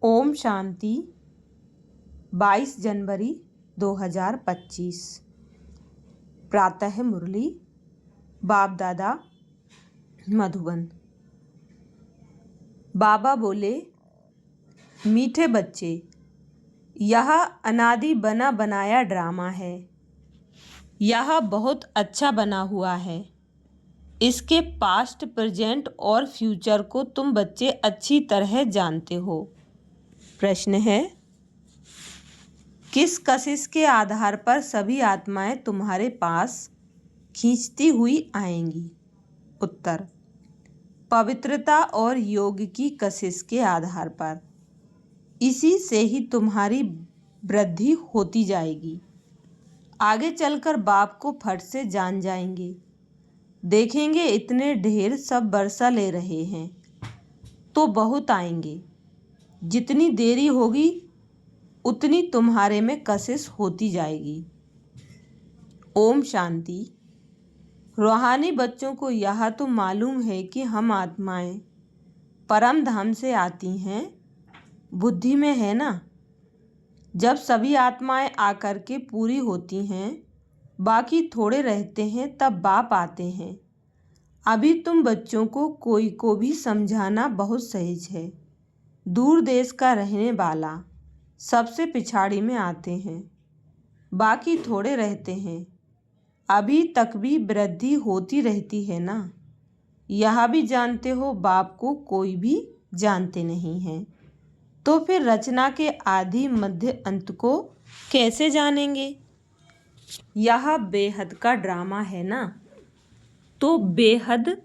ओम शांति। 22 जनवरी 2025। प्रातः मुरली बाप दादा मधुबन। बाबा बोले, मीठे बच्चे, यह अनादि बना बनाया ड्रामा है। यह बहुत अच्छा बना हुआ है। इसके पास्ट, प्रेजेंट और फ्यूचर को तुम बच्चे अच्छी तरह जानते हो। प्रश्न है, किस कशिश के आधार पर सभी आत्माएं तुम्हारे पास खींचती हुई आएंगी? उत्तर, पवित्रता और योग की कशिश के आधार पर। इसी से ही तुम्हारी वृद्धि होती जाएगी। आगे चलकर बाप को फट से जान जाएंगे। देखेंगे इतने ढेर सब वर्षा ले रहे हैं तो बहुत आएंगे। जितनी देरी होगी उतनी तुम्हारे में कशिश होती जाएगी। ओम शांति। रूहानी बच्चों को यह तो मालूम है कि हम आत्माएं परम धाम से आती हैं, बुद्धि में है ना। जब सभी आत्माएं आकर के पूरी होती हैं, बाकी थोड़े रहते हैं, तब बाप आते हैं। अभी तुम बच्चों को कोई को भी समझाना बहुत सहज है। दूर देश का रहने वाला सबसे पिछाड़ी में आते हैं, बाकी थोड़े रहते हैं। अभी तक भी वृद्धि होती रहती है ना। यह भी जानते हो बाप को कोई भी जानते नहीं है, तो फिर रचना के आदि मध्य अंत को कैसे जानेंगे? यह बेहद का ड्रामा है ना, तो बेहद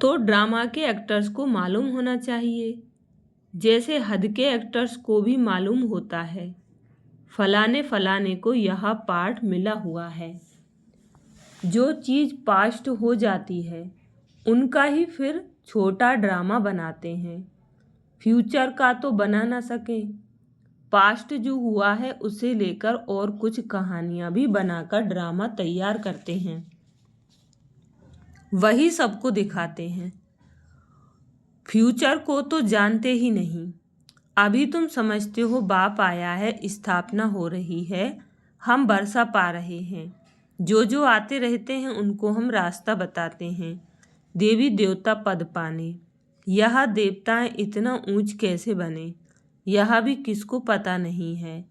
तो ड्रामा के एक्टर्स को मालूम होना चाहिए, जैसे हद के एक्टर्स को भी मालूम होता है फलाने फलाने को यह पार्ट मिला हुआ है। जो चीज़ पास्ट हो जाती है उनका ही फिर छोटा ड्रामा बनाते हैं। फ्यूचर का तो बना ना सके, पास्ट जो हुआ है उसे लेकर और कुछ कहानियाँ भी बनाकर ड्रामा तैयार करते हैं, वही सबको दिखाते हैं। फ्यूचर को तो जानते ही नहीं। अभी तुम समझते हो बाप आया है, स्थापना हो रही है, हम वर्षा पा रहे हैं। जो जो आते रहते हैं उनको हम रास्ता बताते हैं देवी देवता पद पाने। यह देवताएं इतना ऊंच कैसे बने, यह भी किसको पता नहीं है।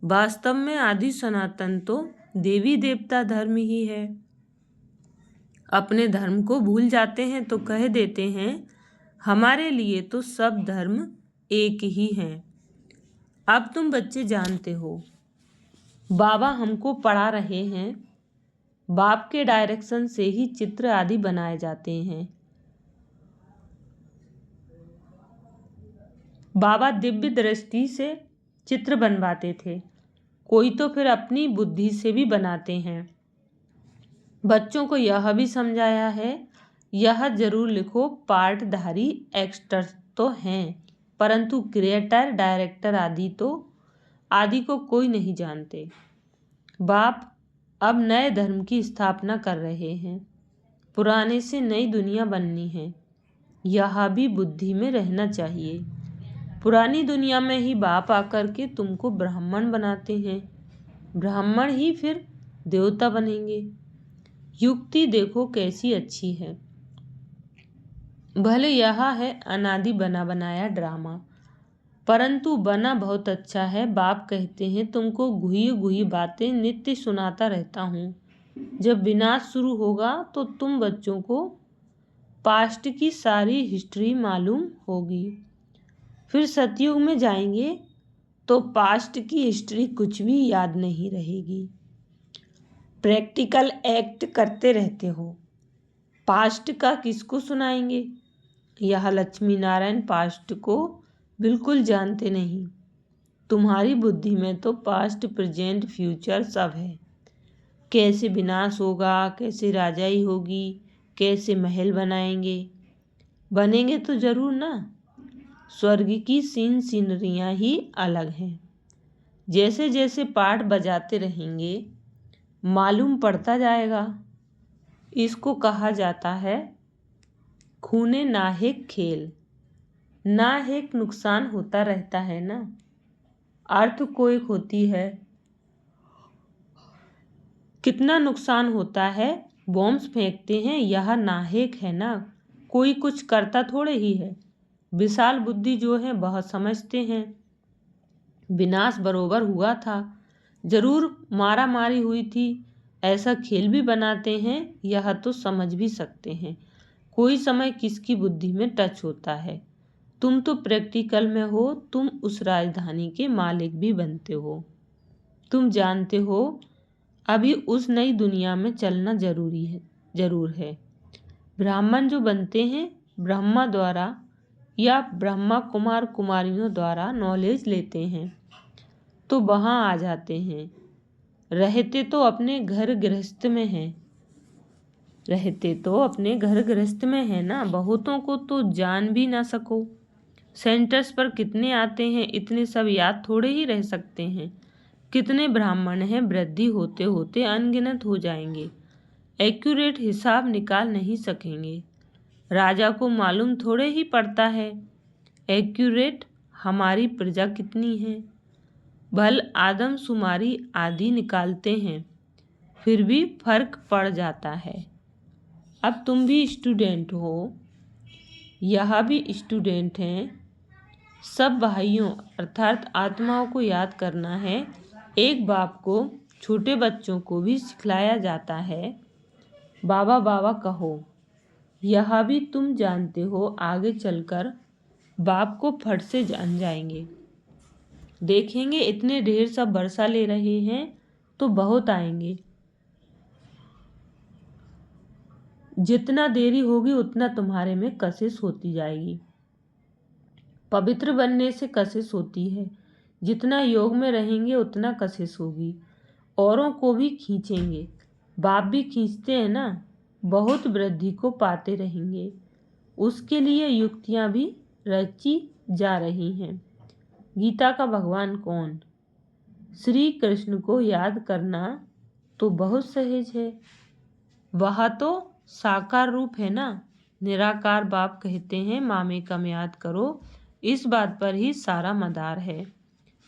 वास्तव में आदि सनातन तो देवी देवता धर्म ही है। अपने धर्म को भूल जाते हैं तो कह देते हैं हमारे लिए तो सब धर्म एक ही हैं। अब तुम बच्चे जानते हो बाबा हमको पढ़ा रहे हैं। बाप के डायरेक्शन से ही चित्र आदि बनाए जाते हैं। बाबा दिव्य दृष्टि से चित्र बनवाते थे, कोई तो फिर अपनी बुद्धि से भी बनाते हैं। बच्चों को यह भी समझाया है, यह जरूर लिखो पार्टधारी एक्टर्स तो हैं, परंतु क्रिएटर डायरेक्टर आदि को कोई नहीं जानते। बाप अब नए धर्म की स्थापना कर रहे हैं। पुराने से नई दुनिया बननी है, यह भी बुद्धि में रहना चाहिए। पुरानी दुनिया में ही बाप आकर के तुमको ब्राह्मण बनाते हैं, ब्राह्मण ही फिर देवता बनेंगे। युक्ति देखो कैसी अच्छी है। भले यह है अनादि बना बनाया ड्रामा, परंतु बना बहुत अच्छा है। बाप कहते हैं तुमको घुई घुई बातें नित्य सुनाता रहता हूँ। जब विनाश शुरू होगा तो तुम बच्चों को पास्ट की सारी हिस्ट्री मालूम होगी। फिर सतयुग में जाएंगे तो पास्ट की हिस्ट्री कुछ भी याद नहीं रहेगी। प्रैक्टिकल एक्ट करते रहते हो, पास्ट का किसको सुनाएंगे? यह लक्ष्मी नारायण पास्ट को बिल्कुल जानते नहीं। तुम्हारी बुद्धि में तो पास्ट, प्रेजेंट, फ्यूचर सब है। कैसे विनाश होगा, कैसे राजाई होगी, कैसे महल बनाएंगे। बनेंगे तो जरूर ना। स्वर्ग की सीनरियाँ ही अलग हैं। जैसे जैसे पाठ बजाते रहेंगे मालूम पड़ता जाएगा। इसको कहा जाता है खूने नाहे खेल। नाहेक नुकसान होता रहता है ना। अर्थ को एक होती है, कितना नुकसान होता है। बॉम्ब्स फेंकते हैं, यह नाहेक है ना, कोई कुछ करता थोड़े ही है। विशाल बुद्धि जो है बहुत समझते हैं। विनाश बरोबर हुआ था, जरूर मारा मारी हुई थी, ऐसा खेल भी बनाते हैं, यह तो समझ भी सकते हैं। कोई समय किसकी बुद्धि में टच होता है। तुम तो प्रैक्टिकल में हो, तुम उस राजधानी के मालिक भी बनते हो। तुम जानते हो अभी उस नई दुनिया में चलना जरूर है। ब्राह्मण जो बनते हैं ब्रह्मा द्वारा या ब्रह्मा कुमार कुमारियों द्वारा नॉलेज लेते हैं तो वहाँ आ जाते हैं। रहते तो अपने घर गृहस्थ में है ना, बहुतों को तो जान भी ना सको। सेंटर्स पर कितने आते हैं, इतने सब याद थोड़े ही रह सकते हैं। कितने ब्राह्मण हैं, वृद्धि होते होते अनगिनत हो जाएंगे, एक्यूरेट हिसाब निकाल नहीं सकेंगे। राजा को मालूम थोड़े ही पड़ता है एक्यूरेट हमारी प्रजा कितनी है। भल आदमशुमारी आदि निकालते हैं, फिर भी फर्क पड़ जाता है। अब तुम भी स्टूडेंट हो, यह भी स्टूडेंट हैं। सब भाइयों अर्थात आत्माओं को याद करना है। एक बाप को छोटे बच्चों को भी सिखलाया जाता है, बाबा बाबा कहो। यह भी तुम जानते हो, आगे चलकर बाप को फट से जान जाएंगे। देखेंगे इतने ढेर सब बरसा ले रहे हैं तो बहुत आएंगे। जितना देरी होगी उतना तुम्हारे में कशिश होती जाएगी। पवित्र बनने से कशिश होती है, जितना योग में रहेंगे उतना कशिश होगी। औरों को भी खींचेंगे, बाप भी खींचते हैं ना। बहुत वृद्धि को पाते रहेंगे, उसके लिए युक्तियां भी रची जा रही हैं। गीता का भगवान कौन? श्री कृष्ण को याद करना तो बहुत सहज है, वह तो साकार रूप है ना। निराकार बाप कहते हैं मामे कम याद करो, इस बात पर ही सारा मदार है।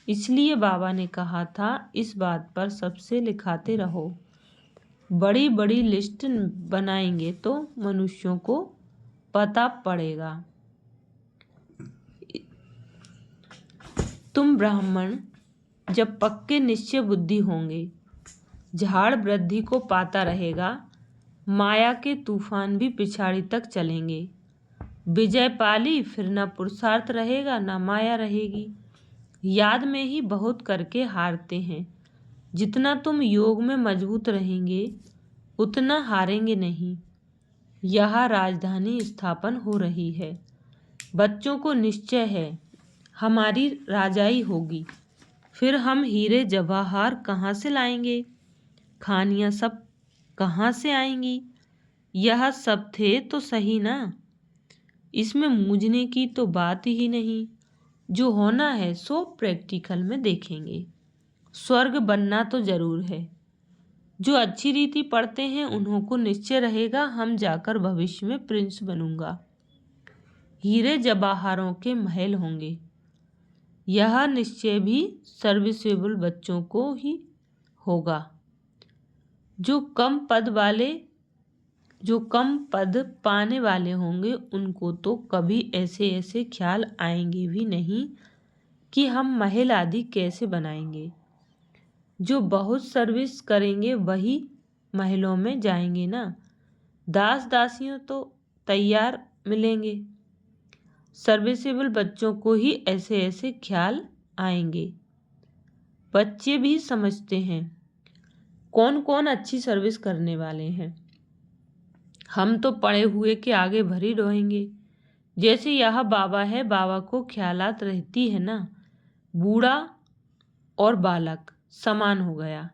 इसलिए बाबा ने कहा था इस बात पर सबसे लिखाते रहो। बड़ी बड़ी लिस्ट बनाएंगे तो मनुष्यों को पता पड़ेगा। तुम ब्राह्मण जब पक्के निश्चय बुद्धि होंगे, झाड़ वृद्धि को पाता रहेगा, माया के तूफान भी पिछाड़ी तक चलेंगे। विजय पाली फिर न पुरुषार्थ रहेगा न माया रहेगी। याद में ही बहुत करके हारते हैं। जितना तुम योग में मजबूत रहेंगे उतना हारेंगे नहीं। यह राजधानी स्थापन हो रही है। बच्चों को निश्चय है हमारी राजाई होगी। फिर हम हीरे जवाहर कहाँ से लाएंगे, खानियाँ सब कहाँ से आएंगी। यह सब थे तो सही ना, इसमें मूझने की तो बात ही नहीं। जो होना है सो प्रैक्टिकल में देखेंगे। स्वर्ग बनना तो जरूर है। जो अच्छी रीति पढ़ते हैं उन्हों को निश्चय रहेगा हम जाकर भविष्य में प्रिंस बनूंगा, हीरे जवाहरों के महल होंगे। यह निश्चय भी सर्विसेबल बच्चों को ही होगा। जो कम पद पाने वाले होंगे उनको तो कभी ऐसे ऐसे ख्याल आएंगे भी नहीं कि हम महल आदि कैसे बनाएंगे। जो बहुत सर्विस करेंगे वही महलों में जाएंगे ना। दास दासियों तो तैयार मिलेंगे। सर्विसेबल बच्चों को ही ऐसे ऐसे ख्याल आएंगे। बच्चे भी समझते हैं कौन कौन अच्छी सर्विस करने वाले हैं। हम तो पढ़े हुए के आगे भरी रहेंगे। जैसे यह बाबा है, बाबा को ख्यालात रहती है ना। बूढ़ा और बालक समान हो गया,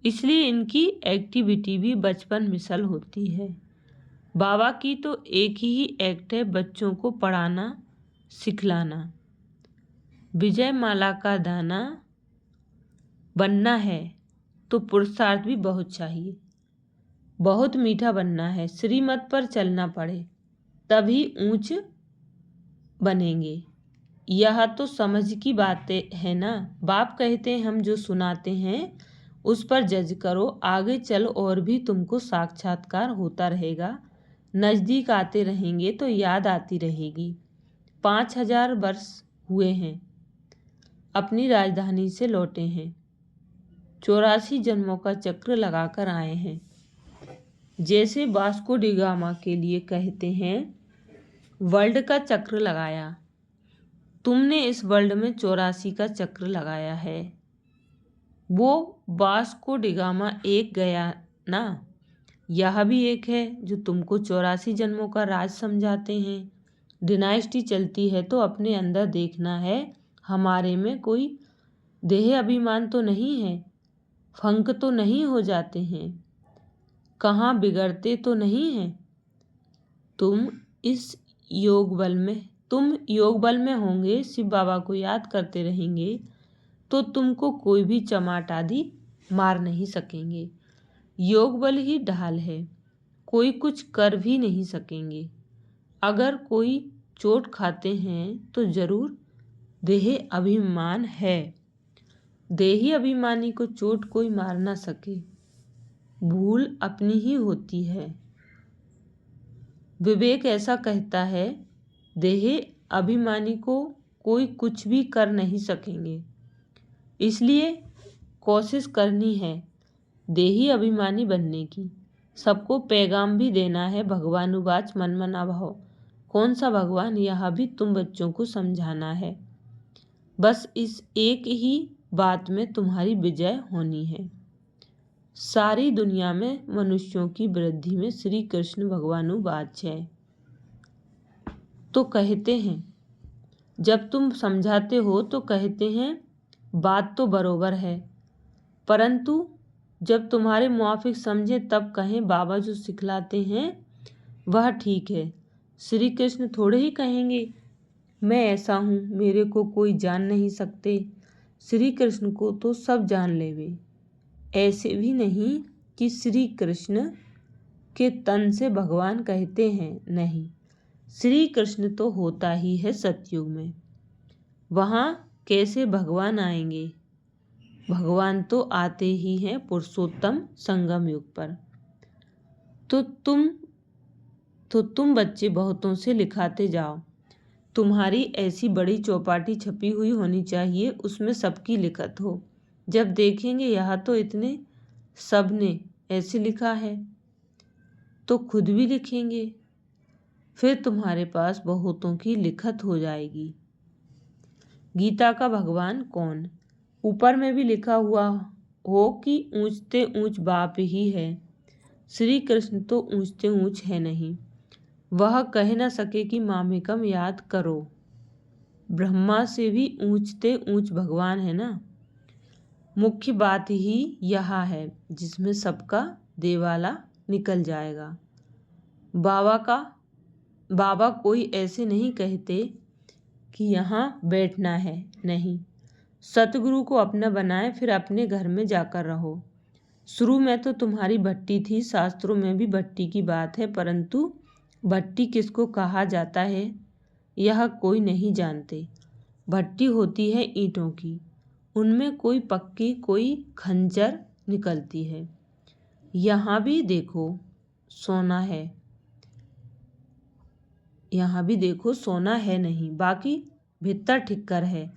इसलिए इनकी एक्टिविटी भी बचपन मिसल होती है। बाबा की तो एक ही एक्ट है, बच्चों को पढ़ाना सिखलाना। विजय माला का दाना बनना है तो पुरुषार्थ भी बहुत चाहिए। बहुत मीठा बनना है, श्रीमत पर चलना पड़े तभी ऊंच बनेंगे। यह तो समझ की बातें है ना। बाप कहते हैं हम जो सुनाते हैं उस पर जज करो, आगे चल और भी तुमको साक्षात्कार होता रहेगा, नज़दीक आते रहेंगे तो याद आती रहेगी। 5000 वर्ष हुए हैं अपनी राजधानी से लौटे हैं, 84 जन्मों का चक्र लगाकर आए हैं। जैसे वास्को डी गामा के लिए कहते हैं वर्ल्ड का चक्र लगाया, तुमने इस वर्ल्ड में 84 का चक्र लगाया है। वो वास्को डी गामा एक गया ना, यह भी एक है जो तुमको 84 जन्मों का राज समझाते हैं। डिनाइस्टी चलती है तो अपने अंदर देखना है, हमारे में कोई देह अभिमान तो नहीं है, फंक तो नहीं हो जाते हैं, कहाँ बिगड़ते तो नहीं हैं। तुम योग बल में होंगे, शिव बाबा को याद करते रहेंगे तो तुमको कोई भी चमाट आदि मार नहीं सकेंगे। योग बल ही ढाल है, कोई कुछ कर भी नहीं सकेंगे। अगर कोई चोट खाते हैं तो जरूर देह अभिमान है, देही अभिमानी को चोट कोई मार ना सके, भूल अपनी ही होती है। विवेक ऐसा कहता है देह अभिमानी को कोई कुछ भी कर नहीं सकेंगे, इसलिए कोशिश करनी है देही अभिमानी बनने की। सबको पैगाम भी देना है, भगवानुवाच मन मना भाव। कौन सा भगवान, यह भी तुम बच्चों को समझाना है। बस इस एक ही बात में तुम्हारी विजय होनी है। सारी दुनिया में मनुष्यों की वृद्धि में श्री कृष्ण भगवानुवाच है। तो कहते हैं जब तुम समझाते हो तो कहते हैं बात तो बरोबर है, परंतु जब तुम्हारे मुआफिक समझे तब कहें बाबा जो सिखलाते हैं वह ठीक है। श्री कृष्ण थोड़े ही कहेंगे मैं ऐसा हूँ, मेरे को कोई जान नहीं सकते। श्री कृष्ण को तो सब जान लेवे। ऐसे भी नहीं कि श्री कृष्ण के तन से भगवान कहते हैं, नहीं, श्री कृष्ण तो होता ही है सतयुग में। वहाँ कैसे भगवान आएंगे? भगवान तो आते ही हैं पुरुषोत्तम संगम युग पर। तो तुम बच्चे बहुतों से लिखाते जाओ। तुम्हारी ऐसी बड़ी चौपाटी छपी हुई होनी चाहिए, उसमें सबकी लिखत हो। जब देखेंगे यहाँ तो इतने सब ने ऐसे लिखा है तो खुद भी लिखेंगे, फिर तुम्हारे पास बहुतों की लिखत हो जाएगी। गीता का भगवान कौन? ऊपर में भी लिखा हुआ हो कि ऊंचते ऊंच बाप ही है। श्री कृष्ण तो ऊंचते ऊंच है नहीं, वह कह न सके कि मामेकम याद करो। ब्रह्मा से भी ऊंचते ऊंच भगवान है ना। मुख्य बात ही यह है जिसमें सबका देवाला निकल जाएगा। बाबा कोई ऐसे नहीं कहते कि यहाँ बैठना है, नहीं। सतगुरु को अपना बनाए फिर अपने घर में जाकर रहो। शुरू में तो तुम्हारी भट्टी थी, शास्त्रों में भी भट्टी की बात है, परंतु भट्टी किसको कहा जाता है यह कोई नहीं जानते। भट्टी होती है ईंटों की, उनमें कोई पक्की कोई खंजर निकलती है। यहाँ भी देखो सोना है, यहाँ भी देखो सोना है नहीं, बाकी भीतर ठिक्कर है।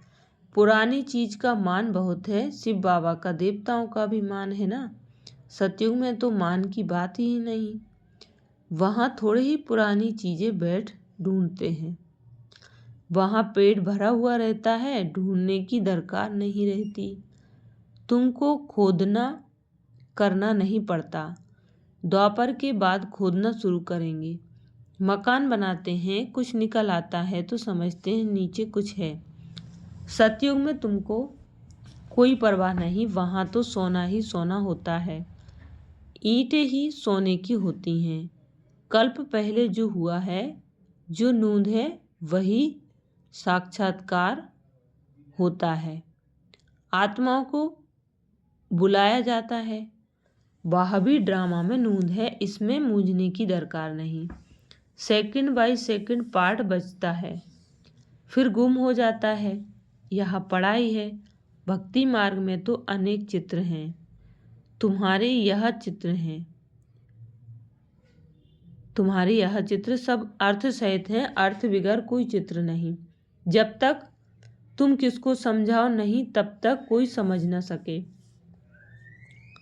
पुरानी चीज का मान बहुत है, शिव बाबा का देवताओं का भी मान है ना। सतयुग में तो मान की बात ही नहीं, वहाँ थोड़ी ही पुरानी चीजें बैठ ढूंढते हैं। वहाँ पेट भरा हुआ रहता है, ढूंढने की दरकार नहीं रहती। तुमको खोदना करना नहीं पड़ता, द्वापर के बाद खोदना शुरू करेंगे। मकान बनाते हैं, कुछ निकल आता है तो समझते हैं नीचे कुछ है। सतयुग में तुमको कोई परवाह नहीं, वहाँ तो सोना ही सोना होता है, ईंटें ही सोने की होती हैं। कल्प पहले जो हुआ है, जो नूंद है वही साक्षात्कार होता है। आत्माओं को बुलाया जाता है, वह भी ड्रामा में नूंद है, इसमें मूंझने की दरकार नहीं। सेकंड बाय सेकंड पार्ट बचता है, फिर गुम हो जाता है। यह पढ़ाई है। भक्ति मार्ग में तो अनेक चित्र हैं, तुम्हारे यह चित्र हैं। तुम्हारे यह चित्र सब अर्थ सहित हैं, अर्थ बिगर कोई चित्र नहीं। जब तक तुम किसको समझाओ नहीं तब तक कोई समझ न सके।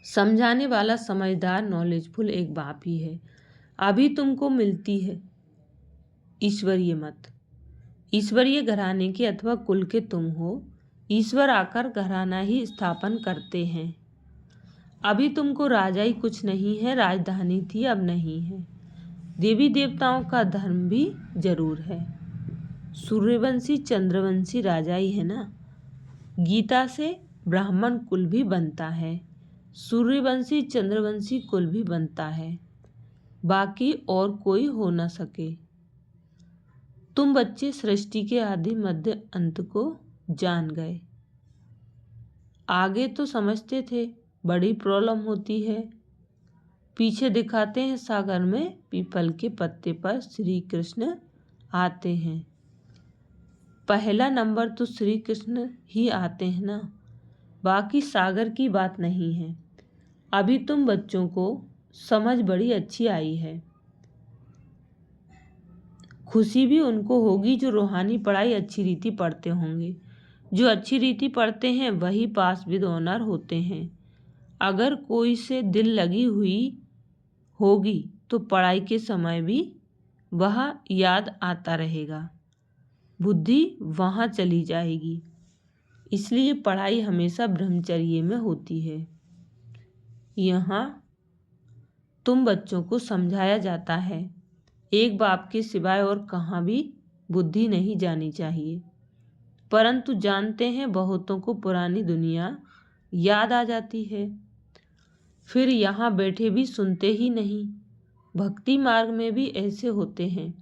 समझाने वाला समझदार नॉलेजफुल एक बाप ही है। अभी तुमको मिलती है ईश्वरीय मत। ईश्वरीय घराने के अथवा कुल के तुम हो। ईश्वर आकर घराना ही स्थापन करते हैं। अभी तुमको राजाई कुछ नहीं है, राजधानी थी अब नहीं है। देवी देवताओं का धर्म भी जरूर है। सूर्यवंशी चंद्रवंशी राजाई है ना। गीता से ब्राह्मण कुल भी बनता है, सूर्यवंशी चंद्रवंशी कुल भी बनता है, बाकी और कोई हो न सके। तुम बच्चे सृष्टि के आदि मध्य अंत को जान गए। आगे तो समझते थे, बड़ी प्रॉब्लम होती है। पीछे दिखाते हैं सागर में पीपल के पत्ते पर श्री कृष्ण आते हैं। पहला नंबर तो श्री कृष्ण ही आते हैं ना, बाकी सागर की बात नहीं है। अभी तुम बच्चों को समझ बड़ी अच्छी आई है। खुशी भी उनको होगी जो रूहानी पढ़ाई अच्छी रीति पढ़ते होंगे। जो अच्छी रीति पढ़ते हैं वही पास विद ऑनर होते हैं। अगर कोई से दिल लगी हुई होगी तो पढ़ाई के समय भी वह याद आता रहेगा, बुद्धि वहाँ चली जाएगी। इसलिए पढ़ाई हमेशा ब्रह्मचर्य में होती है। यहाँ तुम बच्चों को समझाया जाता है, एक बाप के सिवाय और कहाँ भी बुद्धि नहीं जानी चाहिए। परंतु जानते हैं बहुतों को पुरानी दुनिया याद आ जाती है, फिर यहाँ बैठे भी सुनते ही नहीं। भक्ति मार्ग में भी ऐसे होते हैं।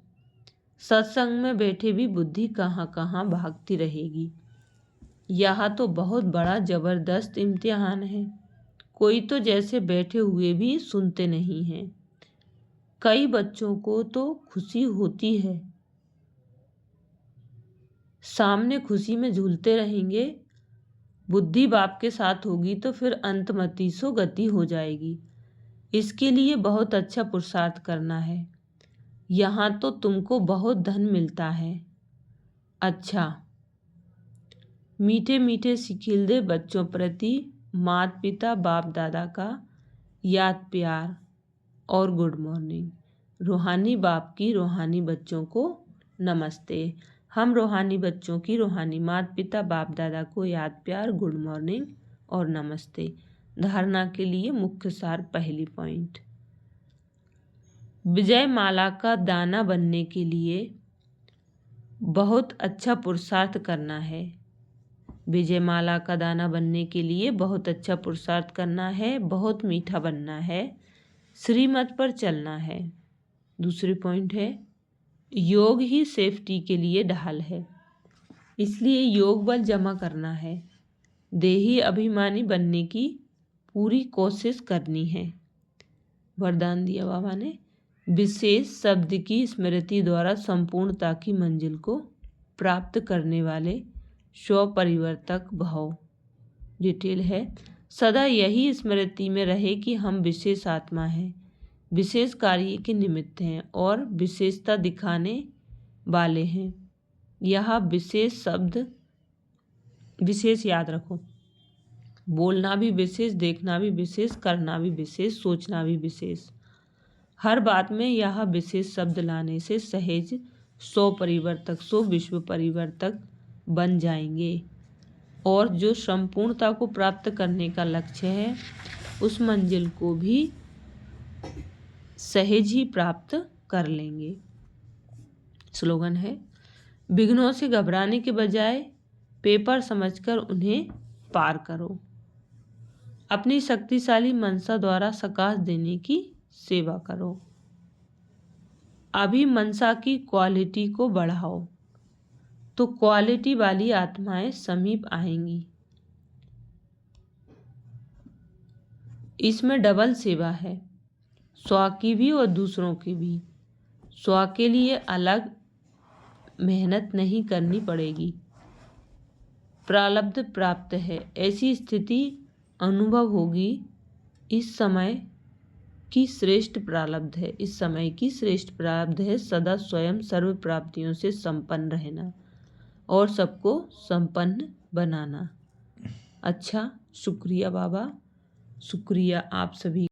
सत्संग में बैठे भी बुद्धि कहाँ कहाँ भागती रहेगी। यह तो बहुत बड़ा जबरदस्त इम्तिहान है। कोई तो जैसे बैठे हुए भी सुनते नहीं हैं। कई बच्चों को तो खुशी होती है, सामने खुशी में झूलते रहेंगे। बुद्धि बाप के साथ होगी तो फिर अंतमति सो गति हो जाएगी। इसके लिए बहुत अच्छा पुरुषार्थ करना है। यहाँ तो तुमको बहुत धन मिलता है। अच्छा, मीठे मीठे सिखिलदे बच्चों प्रति माता पिता बाप दादा का याद प्यार और गुड मॉर्निंग। रूहानी बाप की रूहानी बच्चों को नमस्ते। हम रूहानी बच्चों की रूहानी माता पिता बाप दादा को याद प्यार गुड मॉर्निंग और नमस्ते। धारणा के लिए मुख्य सार पहली पॉइंट, विजय माला का दाना बनने के लिए बहुत अच्छा पुरुषार्थ करना है। विजय माला का दाना बनने के लिए बहुत अच्छा पुरुषार्थ करना है, बहुत मीठा बनना है, श्रीमत पर चलना है। दूसरी पॉइंट है, योग ही सेफ्टी के लिए ढाल है, इसलिए योग बल जमा करना है। देही अभिमानी बनने की पूरी कोशिश करनी है। वरदान दिया बाबा ने, विशेष शब्द की स्मृति द्वारा संपूर्णता की मंजिल को प्राप्त करने वाले स्वपरिवर्तक भाव। डिटेल है, सदा यही स्मृति में रहे कि हम विशेष आत्मा हैं, विशेष कार्य के निमित्त हैं और विशेषता दिखाने वाले हैं। यह विशेष शब्द विशेष याद रखो। बोलना भी विशेष, देखना भी विशेष, करना भी विशेष, सोचना भी विशेष। हर बात में यह विशेष शब्द लाने से सहज सौ परिवर्तक सौ विश्व परिवर्तक बन जाएंगे और जो संपूर्णता को प्राप्त करने का लक्ष्य है उस मंजिल को भी सहज ही प्राप्त कर लेंगे। स्लोगन है, विघ्नों से घबराने के बजाय पेपर समझकर उन्हें पार करो। अपनी शक्तिशाली मनसा द्वारा सकाश देने की सेवा करो। अभी मनसा की क्वालिटी को बढ़ाओ तो क्वालिटी वाली आत्माएं समीप आएंगी। इसमें डबल सेवा है, स्व की भी और दूसरों की भी। स्व के लिए अलग मेहनत नहीं करनी पड़ेगी। प्रारब्ध प्राप्त है, ऐसी स्थिति अनुभव होगी। इस समय की श्रेष्ठ प्रारब्ध है, इस समय की श्रेष्ठ प्रारब्ध है सदा स्वयं सर्व प्राप्तियों से संपन्न रहना और सबको संपन्न बनाना। अच्छा, शुक्रिया बाबा, शुक्रिया आप सभी।